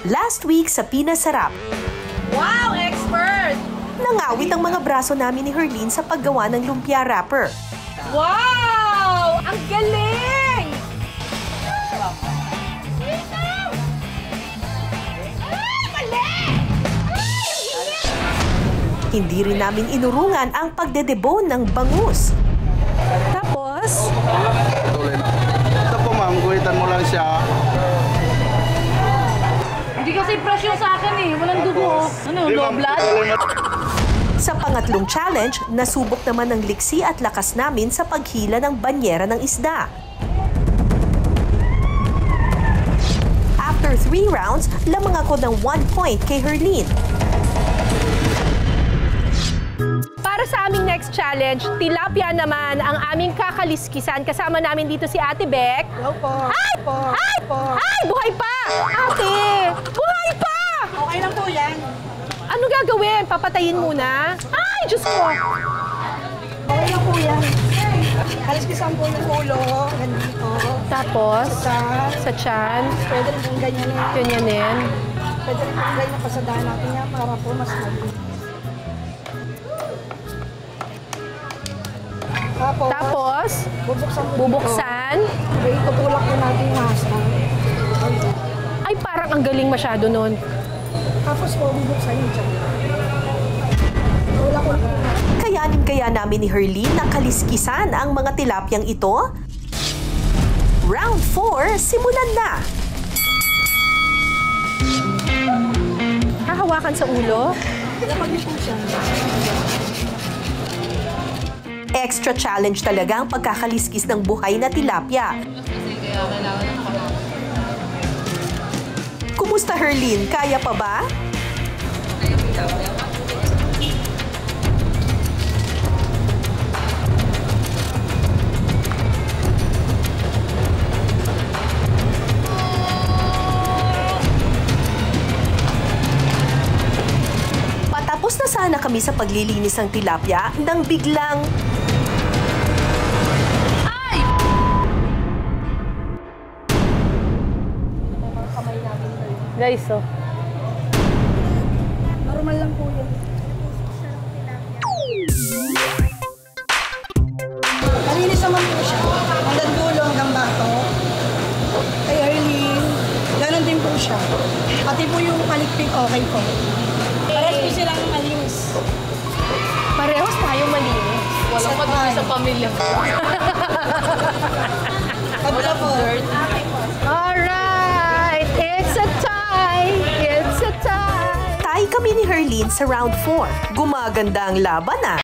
Last week sa Pinasarap, Wow, expert! nangawit ang mga braso namin ni Herlene sa paggawa ng lumpia wrapper. Wow! Ang galing! Hindi rin namin inurungan ang pagdedebone ng bangus. Tapos? Tuloy na. Ito po ma'am, guhitan mo lang siya. Hindi kasi fresh yung sa akin eh. Walang dugo. Ano, low blood? Sa pangatlong challenge, nasubok naman ng liksi at lakas namin sa paghila ng banyera ng isda. After 3 rounds, lamang ako ng 1 point kay Herlene. Para sa aming next challenge, tilapia naman ang aming kakaliskisan. Kasama namin dito si Ate Beck. Hello po. Ay! Ay! Ay! Buhay pa! Ate! Buhay pa! Okay lang po yan. Ano gagawin? Papatayin muna? Ay! Diyos ko! Okay lang po yan. Kaliskisan po yung ulo. Ganito. Tapos, Sa sa tiyan, pwede rin pong ganyanin. ganyanin. Pwede rin pong ganyan pasadahan natin yan para po mas mabilis. Tapos, bubuksan po bubuksan. dito. Itutulak po natin yung hasa. Ay, parang ang galing masyado nun. Tapos po, bubuksan yung tiyan. Tulak po. Kayanin kaya namin ni Herlene na kaliskisan ang mga tilapyang ito? Round 4, simulan na! Hahawakan sa ulo. Lapag niyo po siya. Extra challenge talaga ang pagkakaliskis ng buhay na tilapia. Kumusta Herlene? Kaya pa ba? Patapos na sana kami sa paglilinis ng tilapia nang biglang Guys, oh. Normal lang po yun. Malinis naman po siya. Hanggang dulo, hanggang bato. Kay Herlene, gano'n din po siya. Pati po yung palikpik, okay po. Parehas po silang malinis. Parehas tayo malinis. Walang patuloy sa pamilya. Kabila po. Alright! It's a tie! It's a tie! tie kami ni Herlene sa round 4. Gumaganda ang laban ah.